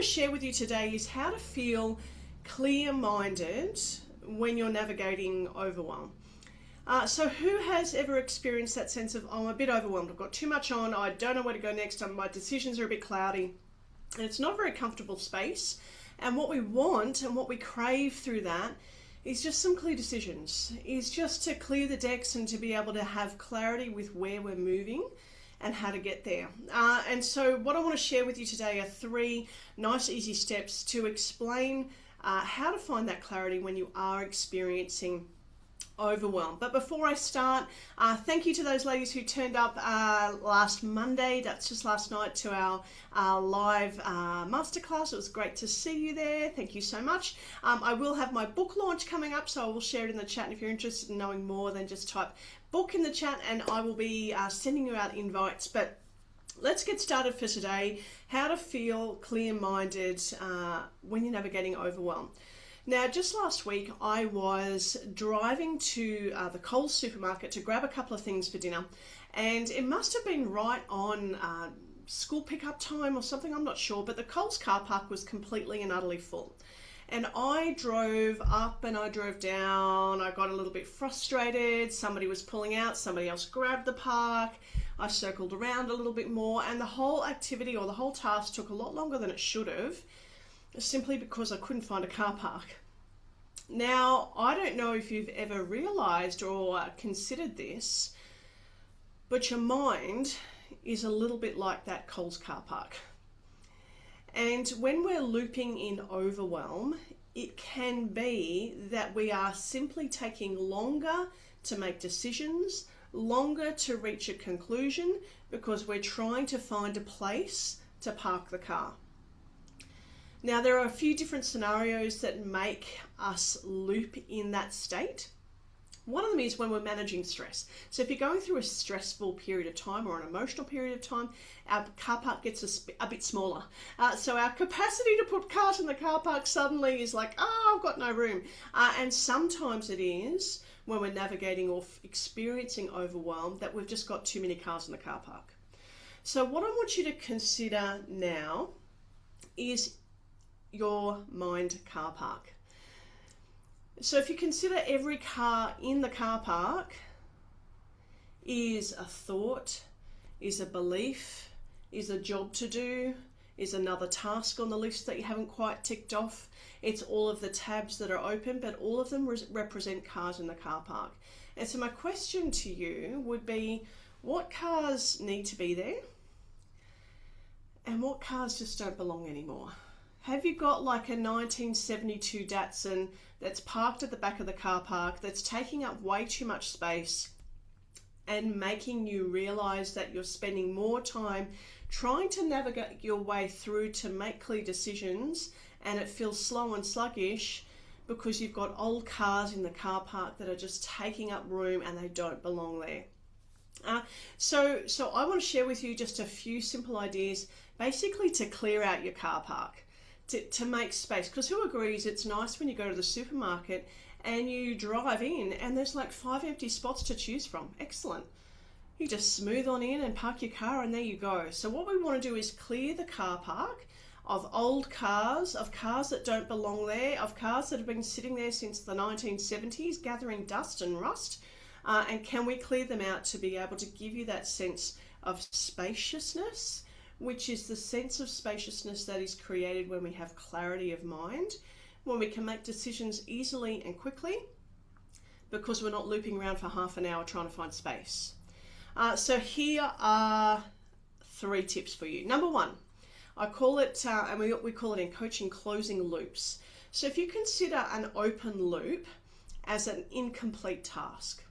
share with you today is how to feel clear-minded when you're navigating overwhelm. So who has ever experienced that sense of, oh, I'm a bit overwhelmed, I've got too much on, I don't know where to go next, my decisions are a bit cloudy, and it's not a very comfortable space. And what we want and what we crave through that is just some clear decisions, is just to clear the decks and to be able to have clarity with where we're moving and how to get there. And so what I want to share with you today are 3 nice easy steps to explain how to find that clarity when you are experiencing overwhelm. But before I start, thank you to those ladies who turned up last Monday, that's just last night, to our live masterclass. It was great to see you there. Thank you so much. I will have my book launch coming up, so I will share it in the chat. And if you're interested in knowing more, then just type book in the chat and I will be sending you out invites. But let's get started for today. How to feel clear-minded when you're navigating overwhelm. Now, just last week, I was driving to the Coles supermarket to grab a couple of things for dinner, and it must have been right on school pickup time or something, I'm not sure, but the Coles car park was completely and utterly full. And I drove up and I drove down, I got a little bit frustrated, somebody was pulling out, somebody else grabbed the park, I circled around a little bit more, and the whole activity or the whole task took a lot longer than it should have, simply because I couldn't find a car park. Now, I don't know if you've ever realized or considered this, but your mind is a little bit like that Coles car park. And when we're looping in overwhelm, it can be that we are simply taking longer to make decisions, longer to reach a conclusion, because we're trying to find a place to park the car. Now, there are a few different scenarios that make us loop in that state. One of them is when we're managing stress. So if you're going through a stressful period of time or an emotional period of time, our car park gets a bit smaller. So our capacity to put cars in the car park suddenly is like, oh, I've got no room. And sometimes it is when we're navigating or experiencing overwhelm that we've just got too many cars in the car park. So what I want you to consider now is your mind car park. So if you consider every car in the car park is a thought, is a belief, is a job to do, is another task on the list that you haven't quite ticked off. It's all of the tabs that are open, but all of them represent cars in the car park. And so my question to you would be, what cars need to be there? And what cars just don't belong anymore? Have you got like a 1972 Datsun that's parked at the back of the car park, that's taking up way too much space and making you realize that you're spending more time trying to navigate your way through to make clear decisions, and it feels slow and sluggish because you've got old cars in the car park that are just taking up room and they don't belong there? So I want to share with you just a few simple ideas basically to clear out your car park. To make space, because who agrees it's nice when you go to the supermarket and you drive in and there's like 5 empty spots to choose from. Excellent. You just smooth on in and park your car and there you go. So what we want to do is clear the car park of old cars, of cars that don't belong there, of cars that have been sitting there since the 1970s gathering dust and rust, and can we clear them out to be able to give you that sense of spaciousness, which is the sense of spaciousness that is created when we have clarity of mind, when we can make decisions easily and quickly because we're not looping around for half an hour trying to find space. So here are 3 tips for you. Number 1, I call it, and we call it in coaching, closing loops. So if you consider an open loop as an incomplete task,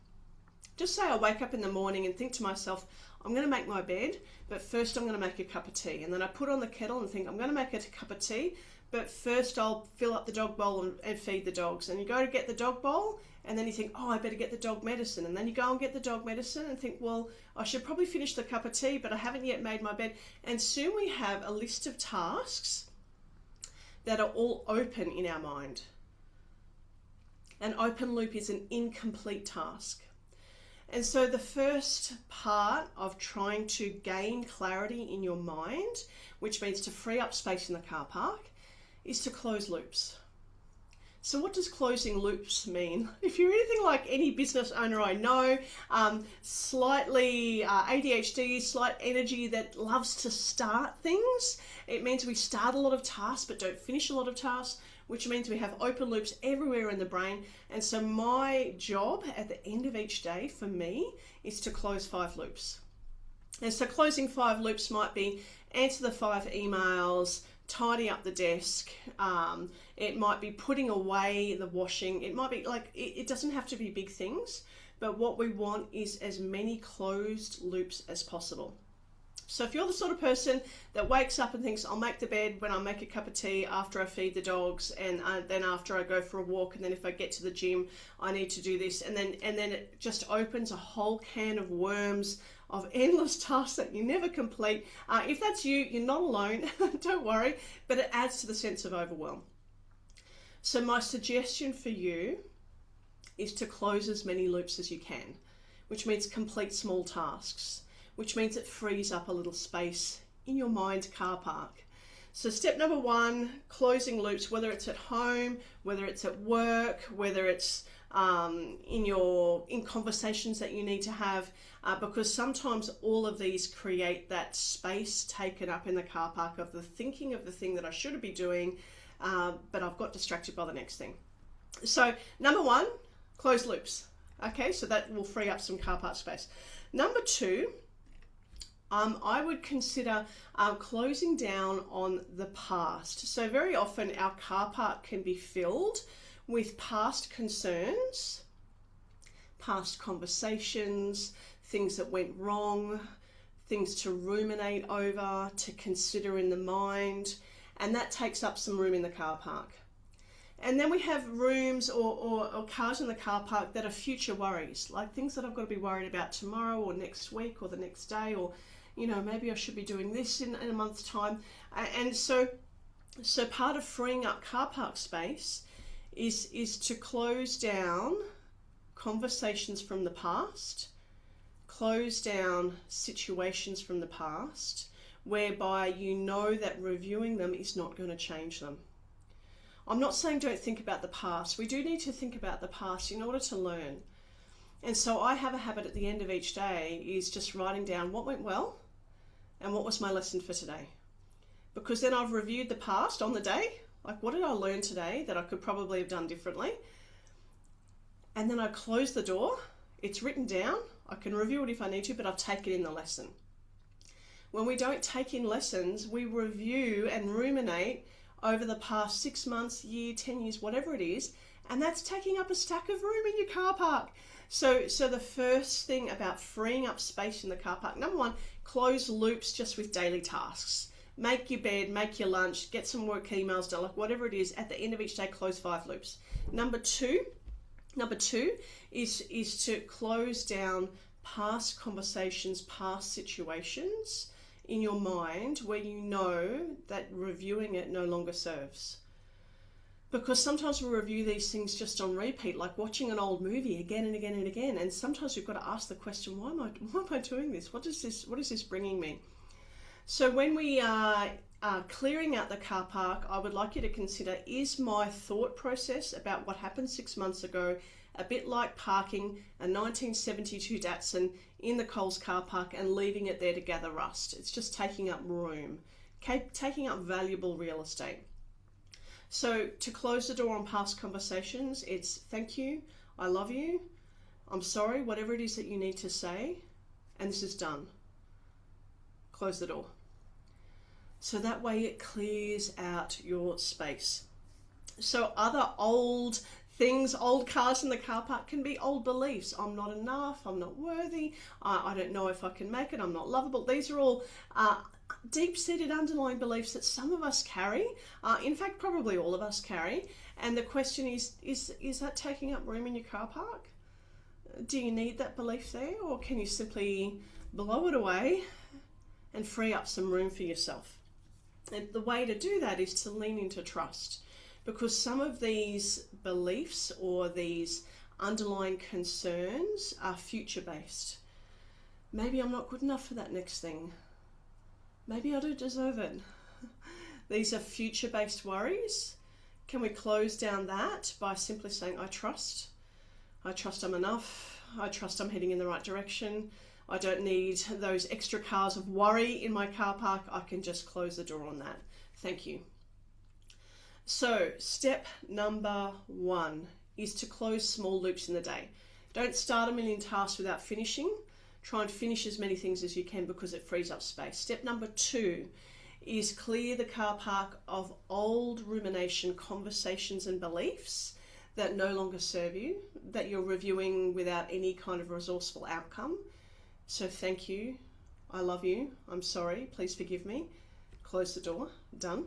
just say I wake up in the morning and think to myself, I'm going to make my bed, but first I'm going to make a cup of tea. And then I put on the kettle and think I'm going to make a cup of tea, but first I'll fill up the dog bowl and feed the dogs. And you go to get the dog bowl and then you think, oh, I better get the dog medicine. And then you go and get the dog medicine and think, well, I should probably finish the cup of tea, but I haven't yet made my bed. And soon we have a list of tasks that are all open in our mind. An open loop is an incomplete task. And so the first part of trying to gain clarity in your mind, which means to free up space in the car park, is to close loops. So what does closing loops mean? If you're anything like any business owner I know, slightly ADHD, slight energy that loves to start things, it means we start a lot of tasks but don't finish a lot of tasks, which means we have open loops everywhere in the brain. And so my job at the end of each day for me is to close 5 loops. And so closing 5 loops might be answer the 5 emails, tidy up the desk, it might be putting away the washing, it might be like, it doesn't have to be big things, but what we want is as many closed loops as possible. So if you're the sort of person that wakes up and thinks, I'll make the bed when I make a cup of tea, after I feed the dogs, and then after I go for a walk, and then if I get to the gym, I need to do this, and then it just opens a whole can of worms of endless tasks that you never complete. If that's you, you're not alone, don't worry, but it adds to the sense of overwhelm. So my suggestion for you is to close as many loops as you can, which means complete small tasks, which means it frees up a little space in your mind car park. So step number 1, closing loops, whether it's at home, whether it's at work, whether it's in conversations that you need to have, because sometimes all of these create that space taken up in the car park of the thinking of the thing that I should be doing, but I've got distracted by the next thing. So number 1, close loops. Okay, so that will free up some car park space. Number 2, I would consider closing down on the past. So very often our car park can be filled with past concerns, past conversations, things that went wrong, things to ruminate over, to consider in the mind, and that takes up some room in the car park. And then we have rooms or cars in the car park that are future worries, like things that I've got to be worried about tomorrow or next week or the next day, or maybe I should be doing this in a month's time. And so part of freeing up car park space is to close down conversations from the past, close down situations from the past, whereby that reviewing them is not going to change them. I'm not saying don't think about the past. We do need to think about the past in order to learn. And so I have a habit at the end of each day is just writing down what went well and what was my lesson for today. Because then I've reviewed the past on the day, like what did I learn today that I could probably have done differently? And then I close the door, it's written down, I can review it if I need to, but I've taken in the lesson. When we don't take in lessons, we review and ruminate over the past 6 months, year, 10 years, whatever it is, and that's taking up a stack of room in your car park. So the first thing about freeing up space in the car park, number 1, close loops just with daily tasks. Make your bed, make your lunch, get some work emails done, like whatever it is, at the end of each day, close 5 loops. Number two is to close down past conversations, past situations in your mind where you know that reviewing it no longer serves. Because sometimes we review these things just on repeat, like watching an old movie again and again and again. And sometimes we've got to ask the question, why am I doing this? What is this bringing me? So when we are clearing out the car park, I would like you to consider, is my thought process about what happened 6 months ago a bit like parking a 1972 Datsun in the Coles car park and leaving it there to gather rust? It's just taking up room, taking up valuable real estate. So to close the door on past conversations, it's thank you, I love you, I'm sorry, whatever it is that you need to say, and this is done. Close the door. So that way it clears out your space. So other old things, old cars in the car park can be old beliefs. I'm not enough, I'm not worthy, I don't know if I can make it, I'm not lovable. These are all deep-seated underlying beliefs that some of us carry, in fact probably all of us carry, and the question is that taking up room in your car park? Do you need that belief there, or can you simply blow it away and free up some room for yourself? And the way to do that is to lean into trust, because some of these beliefs or these underlying concerns are future-based. Maybe I'm not good enough for that next thing. Maybe I don't deserve it. These are future-based worries. Can we close down that by simply saying, I trust I'm enough. I trust I'm heading in the right direction. I don't need those extra cars of worry in my car park. I can just close the door on that. Thank you. So step number 1 is to close small loops in the day. Don't start a million tasks without finishing. Try and finish as many things as you can because it frees up space. Step number 2 is clear the car park of old rumination conversations and beliefs that no longer serve you, that you're reviewing without any kind of resourceful outcome. So thank you, I love you, I'm sorry, please forgive me. Close the door, done.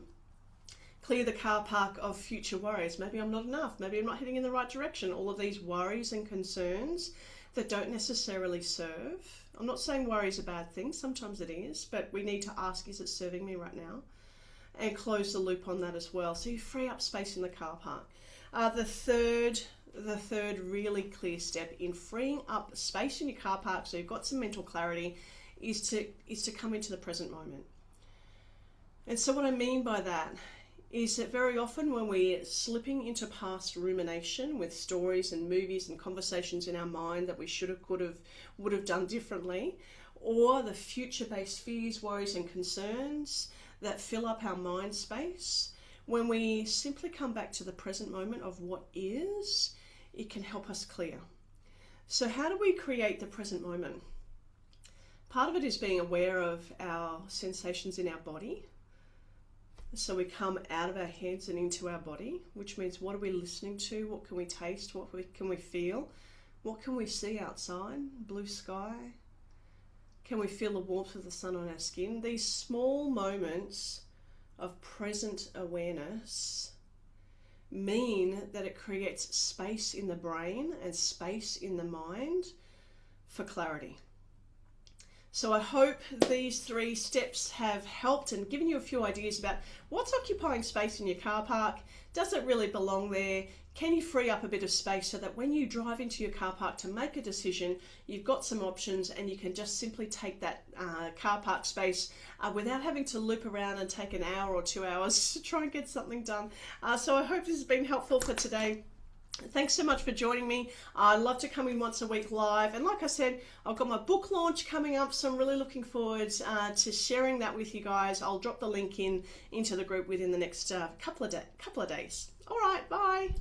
Clear the car park of future worries. Maybe I'm not enough, maybe I'm not heading in the right direction. All of these worries and concerns that don't necessarily serve. I'm not saying worry is a bad thing, sometimes it is, but we need to ask, is it serving me right now? And close the loop on that as well. So you free up space in the car park. The third really clear step in freeing up space in your car park so you've got some mental clarity is to come into the present moment. And so what I mean by that is that very often when we're slipping into past rumination with stories and movies and conversations in our mind that we should have, could have, would have done differently, or the future-based fears, worries and concerns that fill up our mind space, when we simply come back to the present moment of what is, it can help us clear. So how do we create the present moment? Part of it is being aware of our sensations in our body. So we come out of our heads and into our body, which means what are we listening to? What can we taste? What can we feel? What can we see outside? Blue sky? Can we feel the warmth of the sun on our skin? These small moments of present awareness mean that it creates space in the brain and space in the mind for clarity. So I hope these 3 steps have helped and given you a few ideas about what's occupying space in your car park. Does it really belong there? Can you free up a bit of space so that when you drive into your car park to make a decision, you've got some options and you can just simply take that car park space without having to loop around and take an hour or 2 hours to try and get something done. So I hope this has been helpful for today. Thanks so much for joining me. I love to come in once a week live, and like I said, I've got my book launch coming up, so I'm really looking forward to sharing that with you guys. I'll drop the link into the group within the next couple of days. All right, bye.